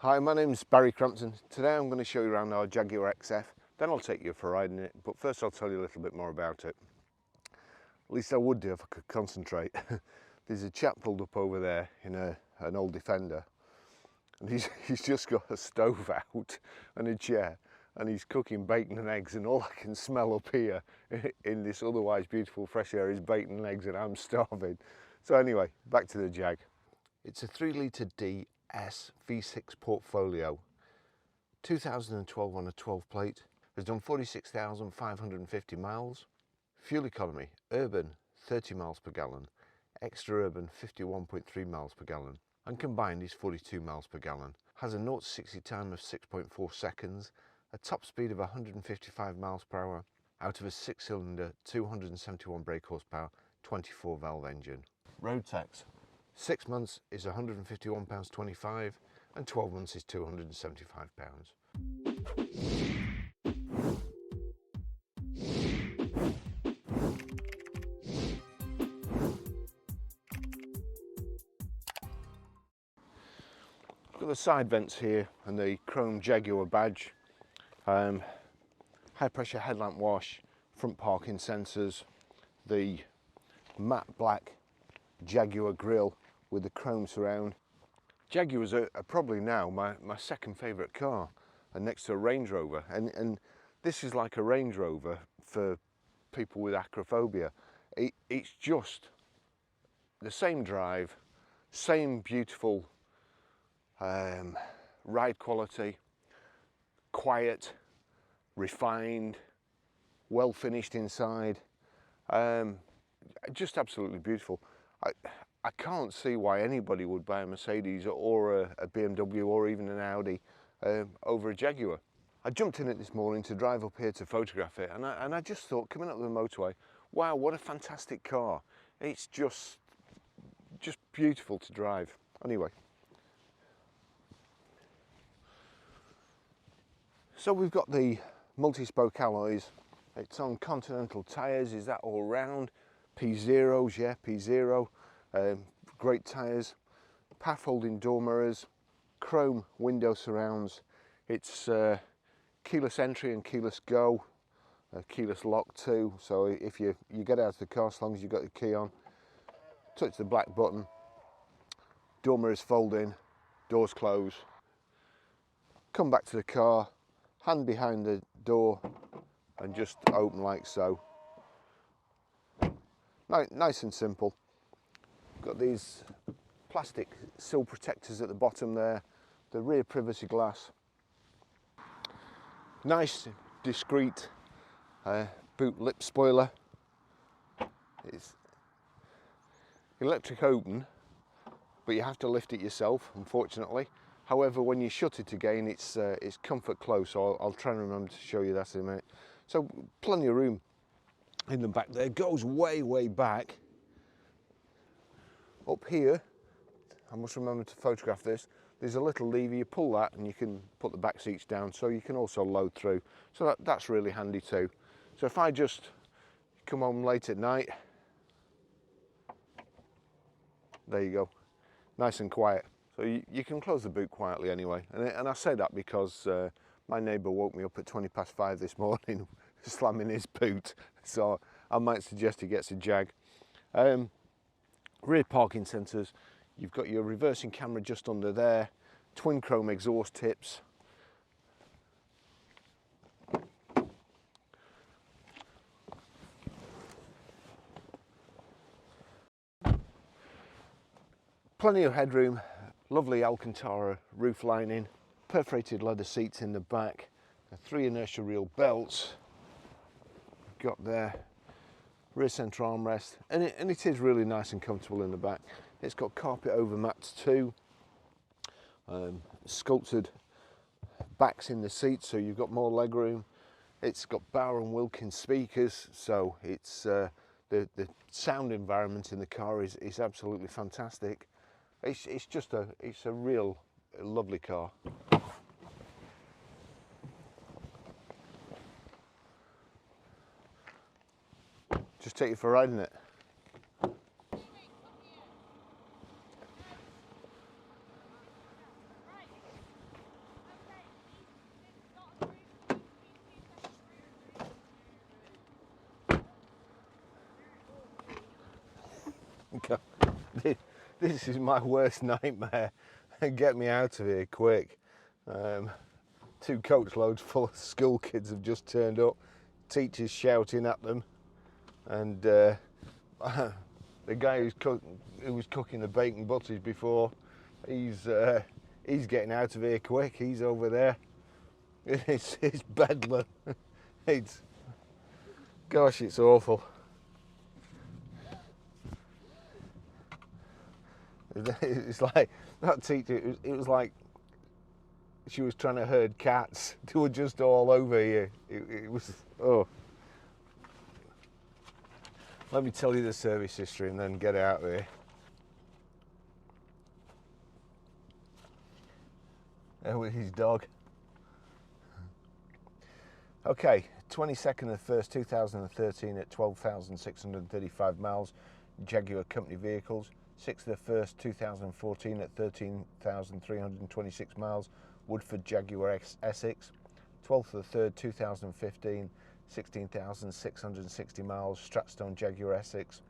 Hi, my name's Barry Crampton. Today I'm going to show you around our Jaguar XF, then I'll take you for a ride in it, but first I'll tell you a little bit more about it. At least I would do if I could concentrate. There's a chap pulled up over there in an old Defender, and he's just got a stove out and a chair, and he's cooking bacon and eggs, and all I can smell up here in this otherwise beautiful fresh air is bacon and eggs, and I'm starving. So anyway, back to the Jag. It's a 3-litre DS V6 Portfolio, 2012 on a 12 plate, has done 46,550 miles. Fuel economy, urban 30 miles per gallon, extra urban 51.3 miles per gallon, and combined is 42 miles per gallon. Has a 0 to 60 time of 6.4 seconds, a top speed of 155 miles per hour, out of a 6-cylinder 271 brake horsepower 24 valve engine. Road tax, 6 months is £151.25 and 12 months is £275. Got the side vents here and the chrome Jaguar badge, high pressure headlamp wash, front parking sensors, the matte black Jaguar grille with the chrome surround. Jaguars are probably now my second favourite car, and next to a Range Rover, and this is like a Range Rover for people with acrophobia. It's just the same drive, same beautiful ride quality, quiet, refined, well finished inside, just absolutely beautiful. I can't see why anybody would buy a Mercedes or a BMW or even an Audi over a Jaguar. I jumped in it this morning to drive up here to photograph it, and I just thought, coming up the motorway, wow, what a fantastic car. It's just beautiful to drive. Anyway, so we've got the multi-spoke alloys. It's on Continental tyres. Is that all round? P0s, yeah, P0. Great tyres. Path holding door mirrors. Chrome window surrounds. It's keyless entry and keyless go. Keyless lock too. So if you get out of the car, as long as you've got the key on, touch the black button. Door mirrors fold in. Doors close. Come back to the car. Hand behind the door and just open like so. Nice and simple. Got these plastic sill protectors at the bottom there, the rear privacy glass. Nice discreet boot lip spoiler. It's electric open, but you have to lift it yourself, unfortunately. However, when you shut it again, it's comfort close, so I'll try and remember to show you that in a minute. So plenty of room in the back there. Goes way back. Up here, I must remember to photograph this, there's a little lever, you pull that and you can put the back seats down, so you can also load through. So that's really handy too. So if I just come home late at night, there you go, nice and quiet. So you can close the boot quietly anyway. And I say that because my neighbour woke me up at 5:20 this morning slamming his boot. So I might suggest he gets a Jag. Rear parking sensors. You've got your reversing camera just under there. Twin chrome exhaust tips. Plenty of headroom. Lovely Alcantara roof lining, perforated leather seats in the back, 3 inertia reel belts, got there, rear centre armrest, and it is really nice and comfortable in the back. It's got carpet over mats too, sculpted backs in the seats, so you've got more leg room. It's got Bauer and Wilkins speakers, so it's the sound environment in the car is absolutely fantastic. It's a real lovely car. Just take you for a ride in it. God, this is my worst nightmare. Get me out of here quick. 2 coach loads full of school kids have just turned up, teachers shouting at them, and the guy who was cooking the bacon butties before, he's getting out of here quick. He's over there. It's bedlam. Gosh, it's awful. It's like that teacher. It was like she was trying to herd cats. They were just all over you. It was, oh. Let me tell you the service history and then get out of here. There with his dog. Okay, 22nd of the 1st, 2013 at 12,635 miles, Jaguar company vehicles. 6th of the 1st, 2014 at 13,326 miles, Woodford Jaguar Essex. 12th of the 3rd, 2015, 16,660 miles, Stratstone Jaguar Essex.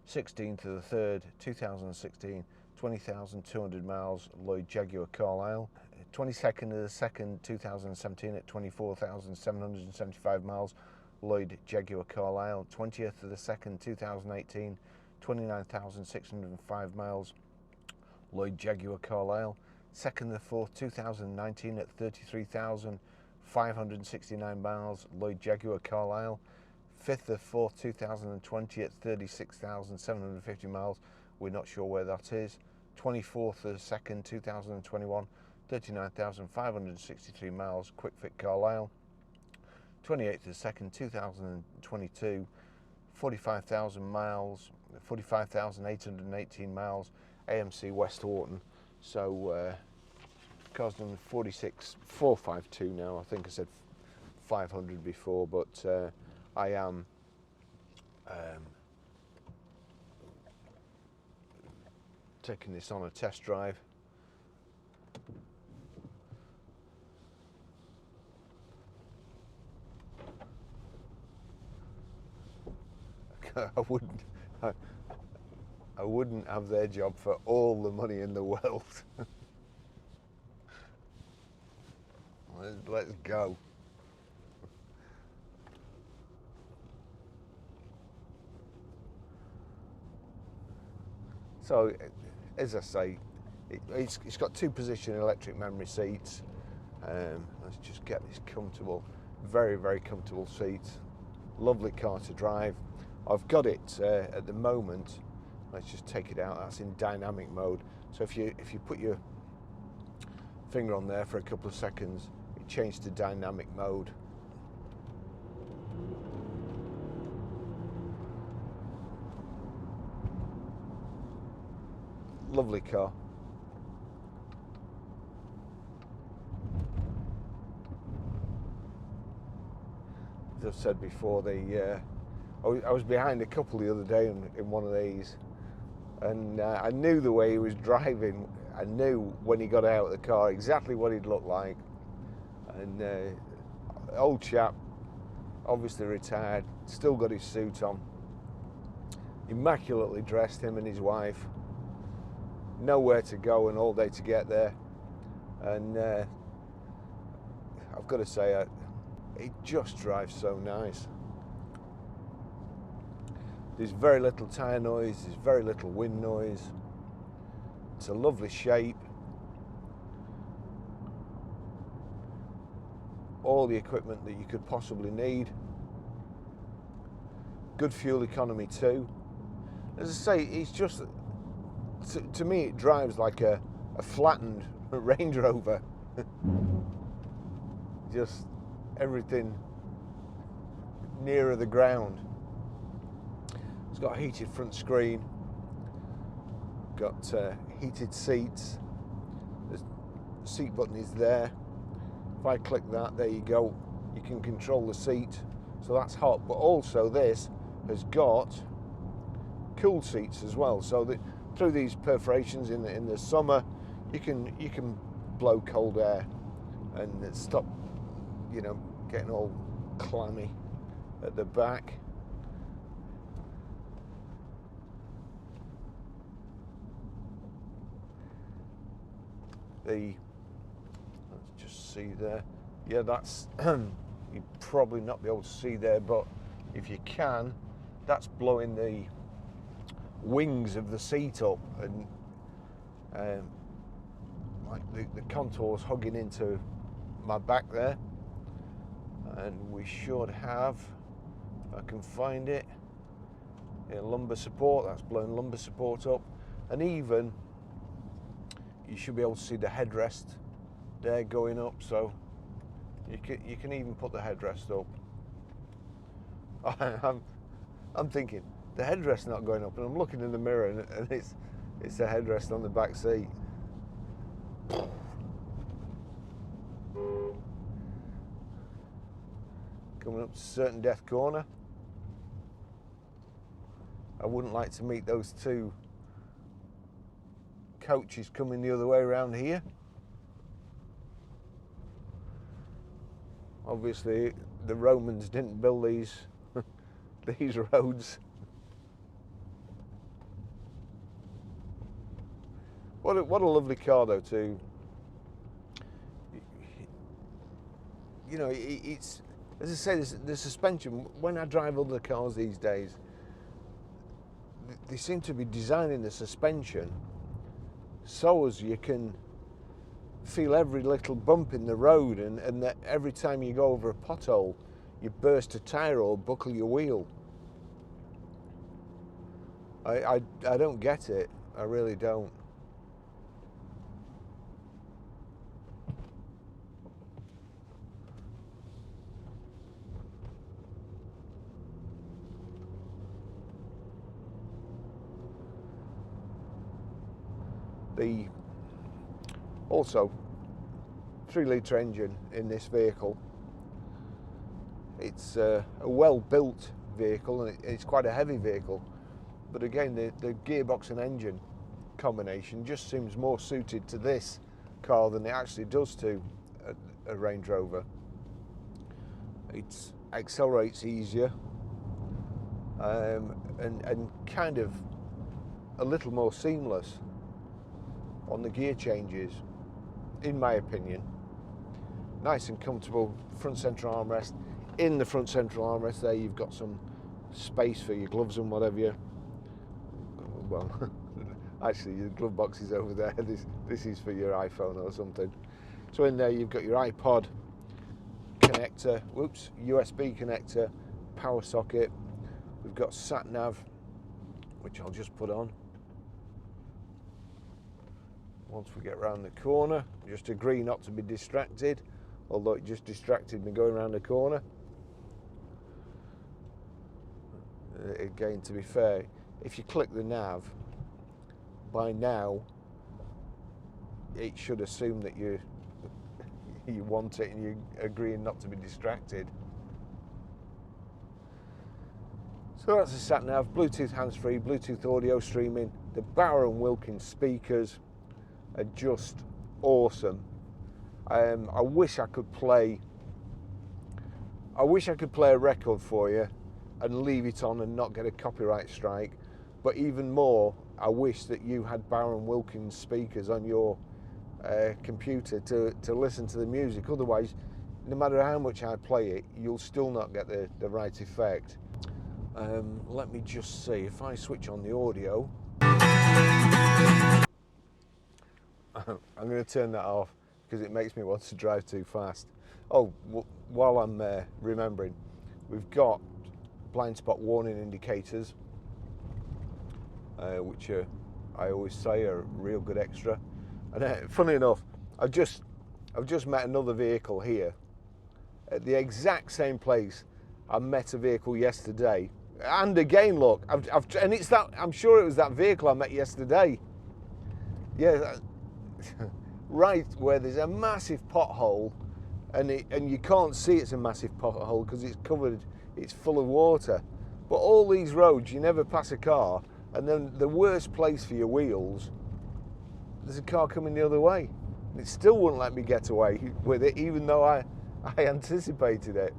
16th of the 3rd, 2016, 20,200 miles, Lloyd Jaguar Carlisle. 22nd of the 2nd, 2017 at 24,775 miles, Lloyd Jaguar Carlisle. 20th of the 2nd, 2018, 29,605 miles, Lloyd Jaguar Carlisle. 2nd of the 4th, 2019 at 33,569 miles, Lloyd Jaguar Carlisle. 5th of 4th, 2020 at 36,750 miles, we're not sure where that is. 24th of the 2nd, 2021, 39,563 miles, Quick Fit Carlisle. 28th of the 2nd, 2022, 45,000 miles, 45,818 miles, AMC West Horton. So car's done 46,452 now. I think I said 500 before, but I am taking this on a test drive. I wouldn't have their job for all the money in the world. Let's go. So, as I say, it's got 2-position electric memory seats. Let's just get this comfortable, very, very comfortable seats. Lovely car to drive. I've got it at the moment. Let's just take it out. That's in dynamic mode. So if you put your finger on there for a couple of seconds, it changed to dynamic mode. Lovely car. As I've said before, I was behind a couple the other day in one of these, and I knew the way he was driving. I knew when he got out of the car exactly what he'd look like. And old chap, obviously retired, still got his suit on, immaculately dressed, him and his wife. Nowhere to go and all day to get there. And I've got to say, it just drives so nice. There's very little tyre noise, there's very little wind noise. It's a lovely shape. All the equipment that you could possibly need. Good fuel economy too. As I say, it's just, to me it drives like a flattened Range Rover. Just everything nearer the ground. It's got a heated front screen, got heated seats. The seat button is there. If I click that, there you go. You can control the seat, so that's hot. But also this has got cool seats as well. So that through these perforations in the summer, you can blow cold air and stop, getting all clammy at the back. let's just see there. Yeah, that's you'd probably not be able to see there, but if you can, that's blowing the wings of the seat up, and like the contours hugging into my back there. And we should have, if I can find it, yeah, lumbar support. That's blowing lumbar support up, and even you should be able to see the headrest there going up, so you can even put the headrest up. I'm thinking the headrest's not going up, and I'm looking in the mirror, and it's a headrest on the back seat. Coming up to certain death corner. I wouldn't like to meet those two coaches coming the other way around here. Obviously, the Romans didn't build these these roads. What a lovely car, though. Too. You know, it's, as I say, the suspension. When I drive other cars these days, they seem to be designing the suspension so as you can feel every little bump in the road, and that every time you go over a pothole, you burst a tyre or buckle your wheel. I don't get it. I really don't. Also 3-litre engine in this vehicle. It's a well-built vehicle, and it's quite a heavy vehicle, but again the gearbox and engine combination just seems more suited to this car than it actually does to a Range Rover. It accelerates easier, and kind of a little more seamless on the gear changes, in my opinion. Nice and comfortable front central armrest. In the front central armrest there, you've got some space for your gloves and whatever well, actually your glove box is over there. This is for your iPhone or something. So in there you've got your iPod connector, USB connector, power socket. We've got sat nav, which I'll just put on once we get around the corner. Just agree not to be distracted, although it just distracted me going around the corner. Again, to be fair, if you click the nav, by now it should assume that you want it and you're agreeing not to be distracted. So that's the sat nav, Bluetooth hands-free, Bluetooth audio streaming. The Bauer & Wilkins speakers are just awesome. I wish I could play a record for you and leave it on and not get a copyright strike, but even more, I wish that you had Bauer & Wilkins speakers on your computer to listen to the music. Otherwise, no matter how much I play it, you'll still not get the right effect. Let me just see, if I switch on the audio, I'm going to turn that off because it makes me want to drive too fast. Oh, while I'm remembering, we've got blind spot warning indicators, which I always say are a real good extra. And funny enough, I've just met another vehicle here at the exact same place I met a vehicle yesterday. And again, look, and it's that, I'm sure it was that vehicle I met yesterday. Yeah, right where there's a massive pothole, and you can't see it's a massive pothole because it's covered, it's full of water. But all these roads, you never pass a car, and then the worst place for your wheels, there's a car coming the other way. And it still wouldn't let me get away with it, even though I anticipated it.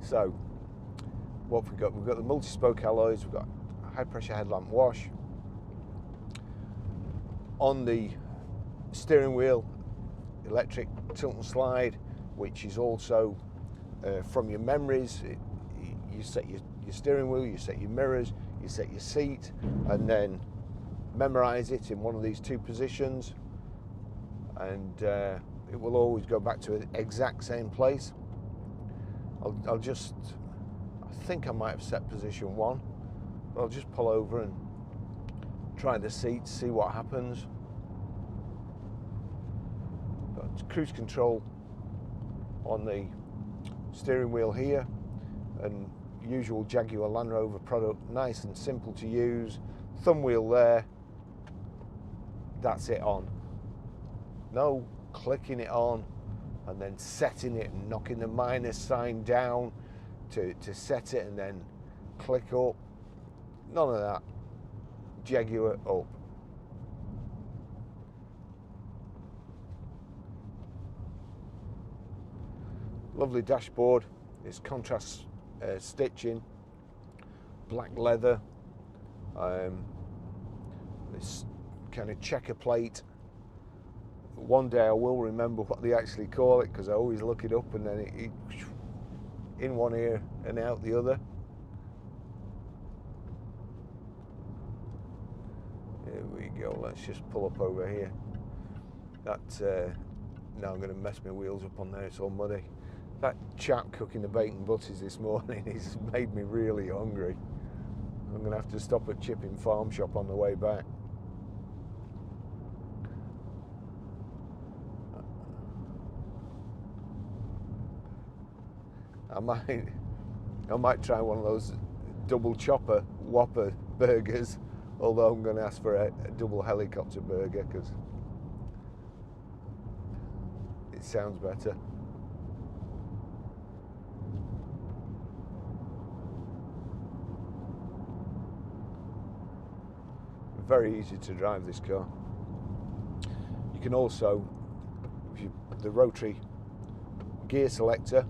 So, what have we got? We've got the multi-spoke alloys, we've got high pressure headlamp wash. On the steering wheel, electric tilt and slide, which is also from your memories. You set your steering wheel, you set your mirrors, you set your seat, and then memorize it in one of these two positions, and it will always go back to the exact same place. I'll just, I think I might have set position 1, but I'll just pull over and try the seat, see what happens. Got cruise control on the steering wheel here, and usual Jaguar Land Rover product, nice and simple to use. Thumb wheel there, that's it on. No clicking it on and then setting it and knocking the minus sign down to set it and then click up. None of that. Jaguar up. Lovely dashboard. It's contrast stitching, black leather, this kind of checker plate. One day I will remember what they actually call it, because I always look it up and then it in one ear and out the other. There we go. Let's just pull up over here. That now I'm going to mess my wheels up on there. It's all muddy. That chap cooking the bacon butties this morning, he's made me really hungry. I'm going to have to stop at Chipping Farm Shop on the way back. I might try one of those double chopper Whopper burgers, although I'm going to ask for a double helicopter burger because it sounds better. Very easy to drive this car. You can also, the rotary gear selector,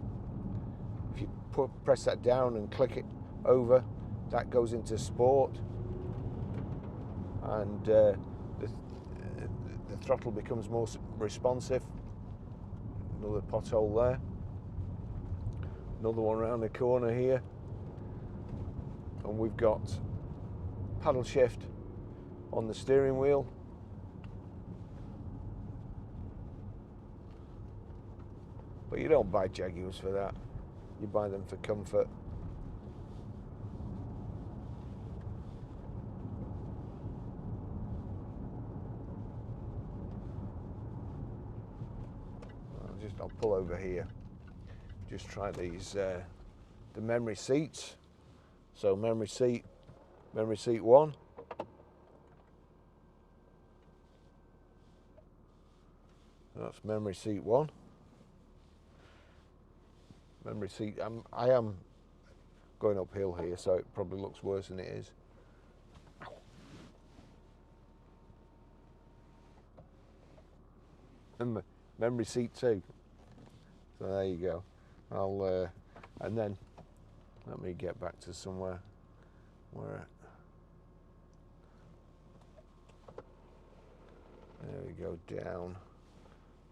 if you press that down and click it over, that goes into sport, and the throttle becomes more responsive. Another pothole there. Another one around the corner here. And we've got paddle shift on the steering wheel. But you don't buy Jaguars for that. You buy them for comfort. I'll pull over here. Just try these the memory seats. So memory seat 1. That's memory seat 1. Memory seat. I am going uphill here, so it probably looks worse than it is. Memory seat 2. So there you go. I'll and then let me get back to somewhere where. There we go, down.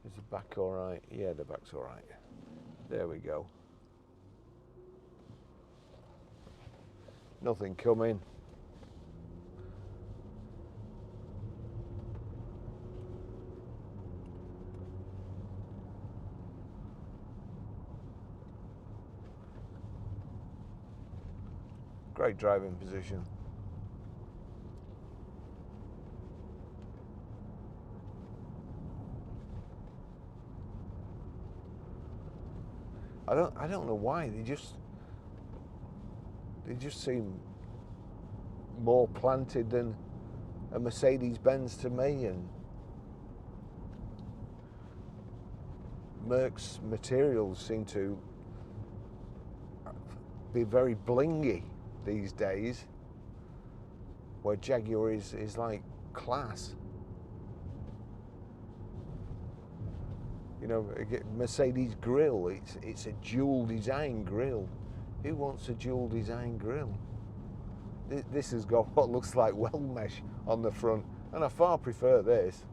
Is the back all right? Yeah, the back's all right. There we go. Nothing coming. Great driving position. I don't know why they just seem more planted than a Mercedes-Benz to me, and Merc's materials seem to be very blingy these days, where Jaguar is like class. You know, Mercedes grille, it's a dual design grille. Who wants a dual design grille? This has got what looks like weld mesh on the front, and I far prefer this.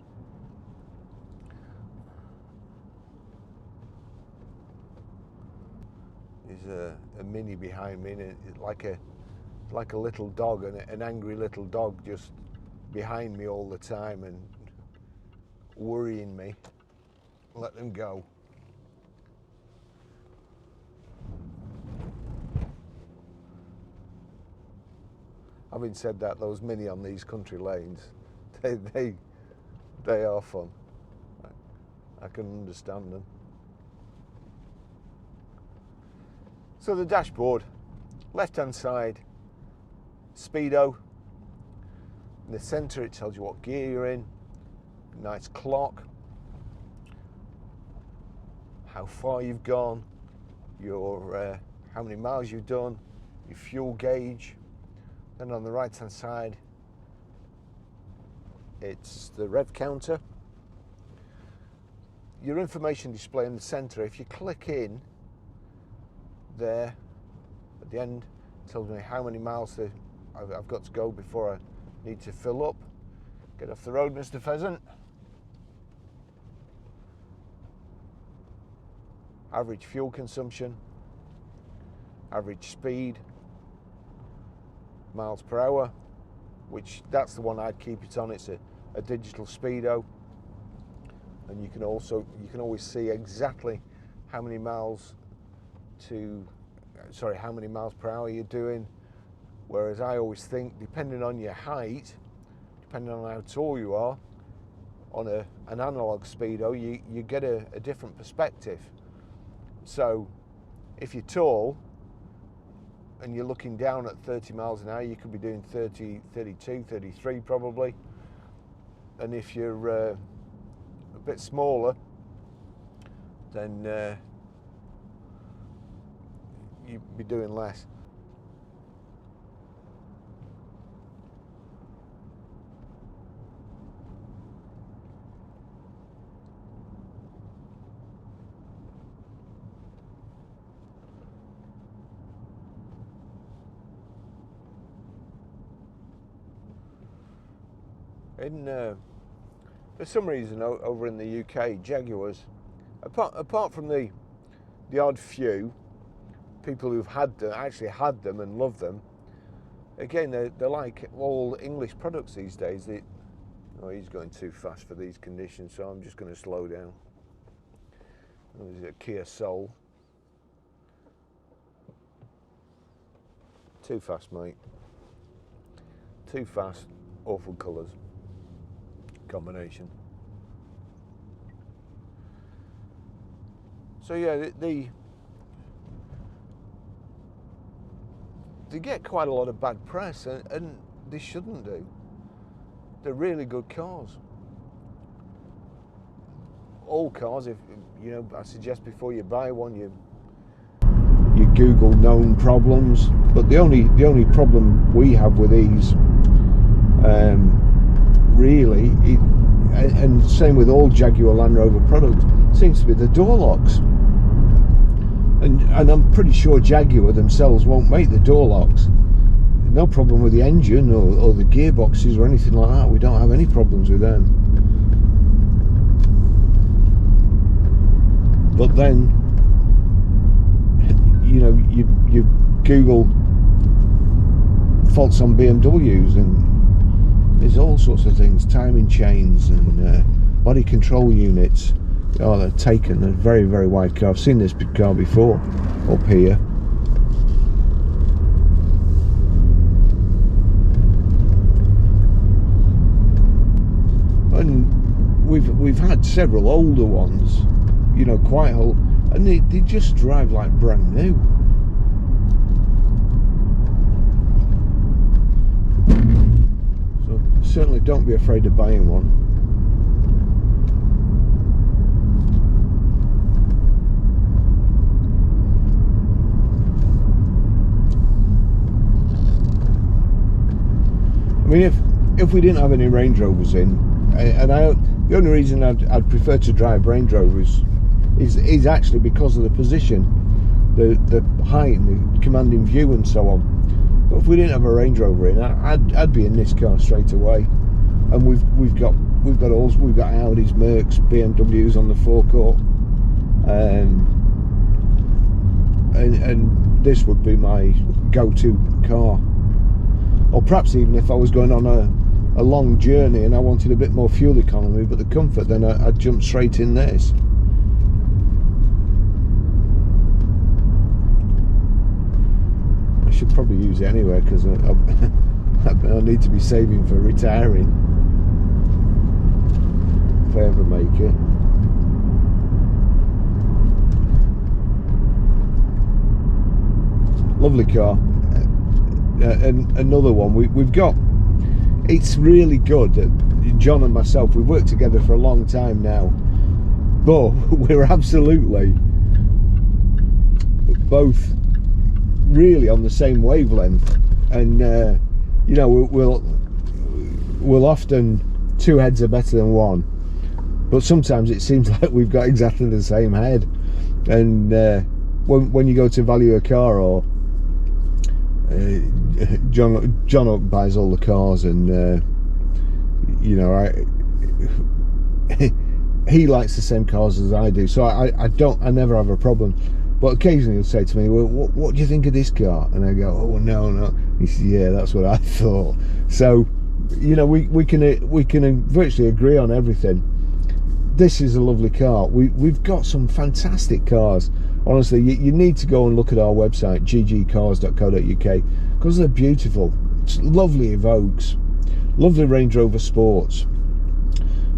There's a Mini behind me, and it's like a little dog, an angry little dog just behind me all the time and worrying me. Let them go. Having said that, those Mini on these country lanes, they are fun. I can understand them. So the dashboard, left hand side, speedo. In the centre it tells you what gear you're in, nice clock, how far you've gone, your how many miles you've done, your fuel gauge. Then on the right hand side it's the rev counter. Your information display in the centre, if you click in there at the end, it tells me how many miles I've got to go before I need to fill up. Get off the road, Mr. Pheasant. Average fuel consumption, average speed, miles per hour, which that's the one I'd keep it on. It's a digital speedo, and you can always see exactly how many miles how many miles per hour you're doing. Whereas I always think, depending on your height, depending on how tall you are, on an analog speedo, you get a different perspective. So if you're tall and you're looking down at 30 miles an hour, you could be doing 30, 32, 33 probably. And if you're a bit smaller, then you'd be doing less. For some reason over in the UK, Jaguars, apart from the odd few people who've actually had them and love them, again they're like all English products these days. Oh, he's going too fast for these conditions, so I'm just going to slow down. There's a Kia Soul. Too fast, mate. Too fast. Awful colours. Combination. So yeah, they get quite a lot of bad press, and they shouldn't do. They're really good cars. All cars, if you know, I suggest before you buy one, you Google known problems. But the only problem we have with these, really, and same with all Jaguar Land Rover products, seems to be the door locks. And I'm pretty sure Jaguar themselves won't make the door locks. No problem with the engine or the gearboxes or anything like that. We don't have any problems with them. But then, you know, you Google faults on BMWs, and there's all sorts of things, timing chains and body control units. Oh, they're taken. They're very, very wide car. I've seen this big car before up here. And we've had several older ones, you know, quite old, and they just drive like brand new. So certainly don't be afraid of buying one. I mean, if we didn't have any Range Rovers in, and the only reason I'd prefer to drive Range Rovers is actually because of the position, the height, and the commanding view, and so on. But if we didn't have a Range Rover in, I'd be in this car straight away. And we've got Audis, Mercs, BMWs on the forecourt, and this would be my go-to car. Or perhaps even if I was going on a long journey and I wanted a bit more fuel economy but the comfort, then I'd jump straight in this. I should probably use it anyway because I need to be saving for retiring if I ever make it. Lovely car. And another one we've got. It's really good. John and myself, we've worked together for a long time now, but we're absolutely both really on the same wavelength, and you know, we'll often, two heads are better than one, but sometimes it seems like we've got exactly the same head. And when you go to value a car, or John buys all the cars, and you know, he likes the same cars as I do, so I never have a problem. But occasionally he'll say to me, well, what do you think of this car? And I go, oh, no. He says, yeah, that's what I thought. So, you know, we can virtually agree on everything. This is a lovely car. We've got some fantastic cars. Honestly, you need to go and look at our website, ggcars.co.uk, because they're beautiful. It's lovely Evoques, lovely Range Rover Sports.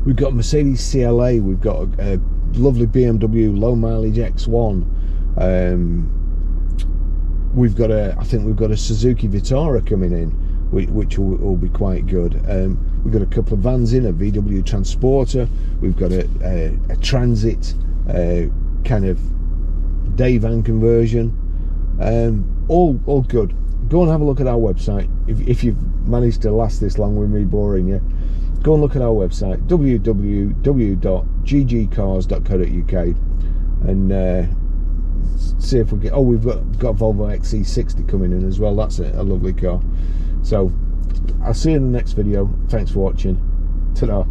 We've got Mercedes CLA. We've got a lovely BMW low mileage X1. I think we've got a Suzuki Vitara coming in, which will be quite good. We've got a couple of vans in, a VW Transporter. We've got a Transit, kind of day van conversion. All good. Go and have a look at our website. If you've managed to last this long with me boring you, go and look at our website, www.ggcars.co.uk, and see if we get. Oh, we've got Volvo XC60 coming in as well. That's a lovely car. So I'll see you in the next video. Thanks for watching. Ta-da.